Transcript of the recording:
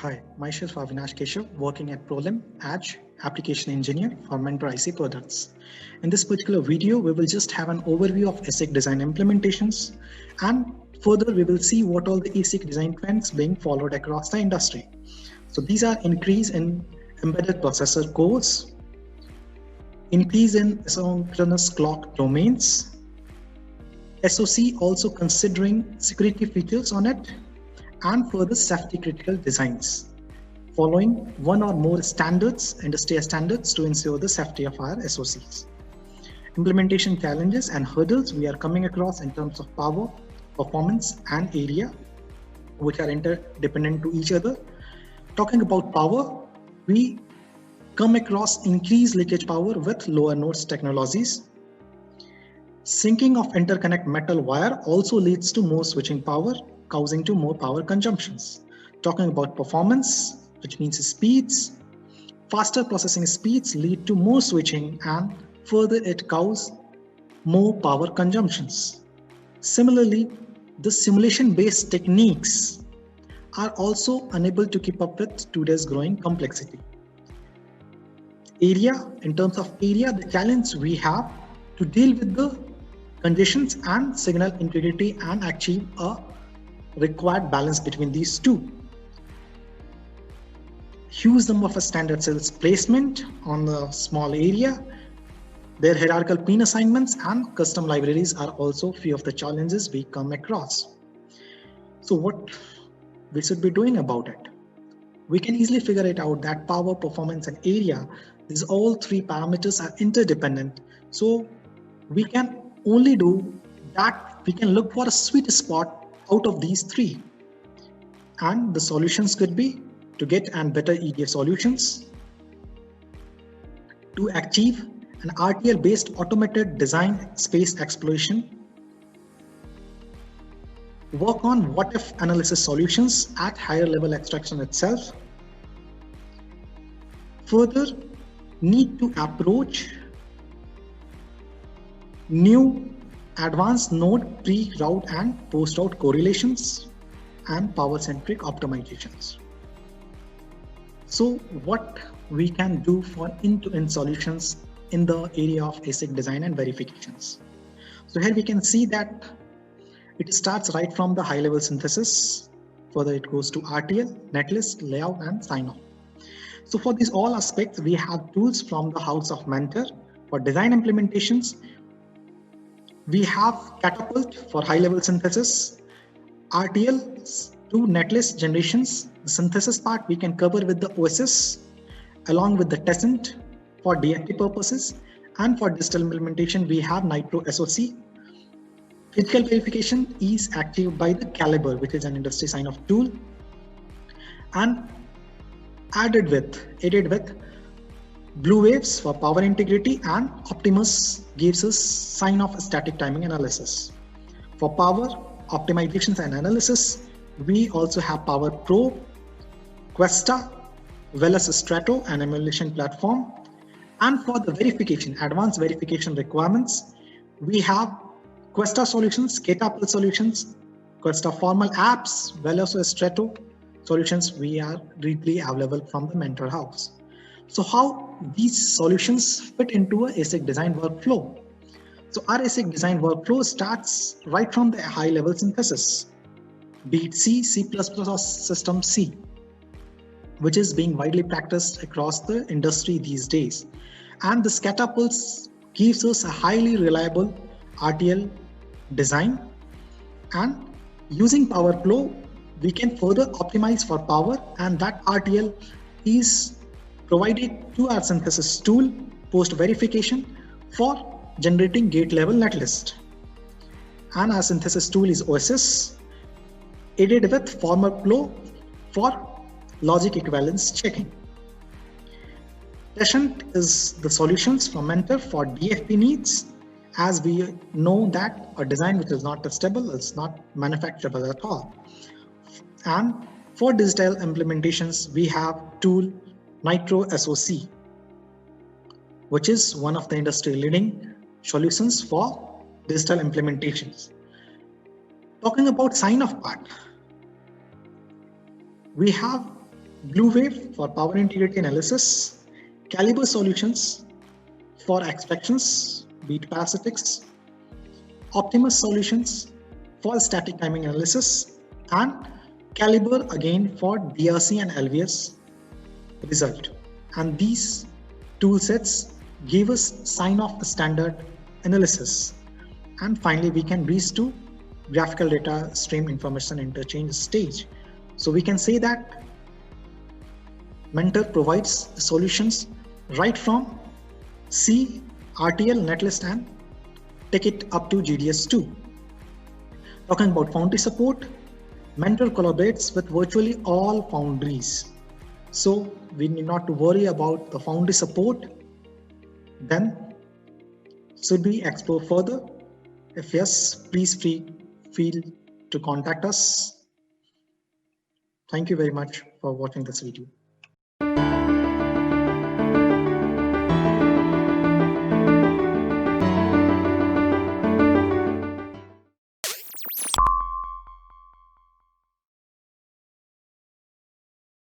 Hi, myself Avinash Keshav, working at Prolim as Application Engineer for Mentor IC Products. In this particular video, we will just have an overview of ASIC design implementations, and further we will see what all the ASIC design trends being followed across the industry. So these are increase in embedded processor cores, increase in asynchronous clock domains, SoC also considering security features on it, and further safety critical designs, following one or more standards, industry standards, to ensure the safety of our SoCs. Implementation challenges and hurdles we are coming across in terms of power, performance, and area, which are interdependent to each other. Talking about power, we come across increased leakage power with lower nodes technologies. Sinking of interconnect metal wire also leads to more switching power, causing to more power consumptions. Talking about performance, which means speeds, faster processing speeds lead to more switching and further it causes more power consumptions. Similarly, the simulation-based techniques are also unable to keep up with today's growing complexity. Area, in terms of area, the challenge we have to deal with the conditions and signal integrity and achieve a required balance between these two. Huge number of standard cells placement on the small area. Their hierarchical pin assignments and custom libraries are also few of the challenges we come across. So what we should be doing about it? We can easily figure it out that power, performance, and area, these all three parameters are interdependent. So we can only do that, we can look for a sweet spot out of these three, and the solutions could be to get and better EDA solutions, to achieve an RTL based automated design space exploration, work on what if analysis solutions at higher level abstraction itself, further need to approach new advanced node pre-route and post-route correlations and power-centric optimizations. So what we can do for end-to-end solutions in the area of ASIC design and verifications. So here we can see that it starts right from the high-level synthesis, further it goes to RTL, netlist, layout, and sign-off. So for these all aspects, we have tools from the house of Mentor. For design implementations, we have Catapult for high-level synthesis, RTL to netlist generations. The synthesis part we can cover with the OSS along with the Tessent for DFT purposes, and for digital implementation we have Nitro SoC. Physical verification is achieved by the Calibre, which is an industry sign-off tool, and aided with Blue Waves for power integrity, and Optimus gives us sign-off static timing analysis. For power optimizations and analysis, we also have Power Pro, Questa, Velos Strato, and emulation platform. And for the verification, advanced verification requirements, we have Questa solutions, Catapult solutions, Questa formal apps, Velos Strato solutions we are readily available from the Mentor house. So how these solutions fit into a ASIC design workflow? So our ASIC design workflow starts right from the high level synthesis, be it C, C++ or System C, which is being widely practiced across the industry these days. And this Catapults gives us a highly reliable RTL design, and using PowerFlow, we can further optimize for power, and that RTL is provided to our synthesis tool post verification for generating gate level netlist. And our synthesis tool is OSS, aided with FormerFlow for logic equivalence checking. Tessent is the solutions from Mentor for DFT needs, as we know that a design which is not testable is not manufacturable at all. And for digital implementations, we have tool Nitro SoC, which is one of the industry leading solutions for digital implementations. Talking about sign-off part, we have Bluewave for power integrity analysis, Calibre Solutions for extractions, be it parasitics, Optimus Solutions for static timing analysis, and Calibre again for DRC and LVS result. And these tool sets give us sign off the standard analysis. And finally, we can reach to graphical data stream information interchange stage. So we can say that Mentor provides solutions right from C, RTL, netlist, and take it up to GDS2. Talking about foundry support, Mentor collaborates with virtually all foundries. So we need not to worry about the foundry support. Then should we explore further? If yes, please feel to contact us. Thank you very much for watching this video.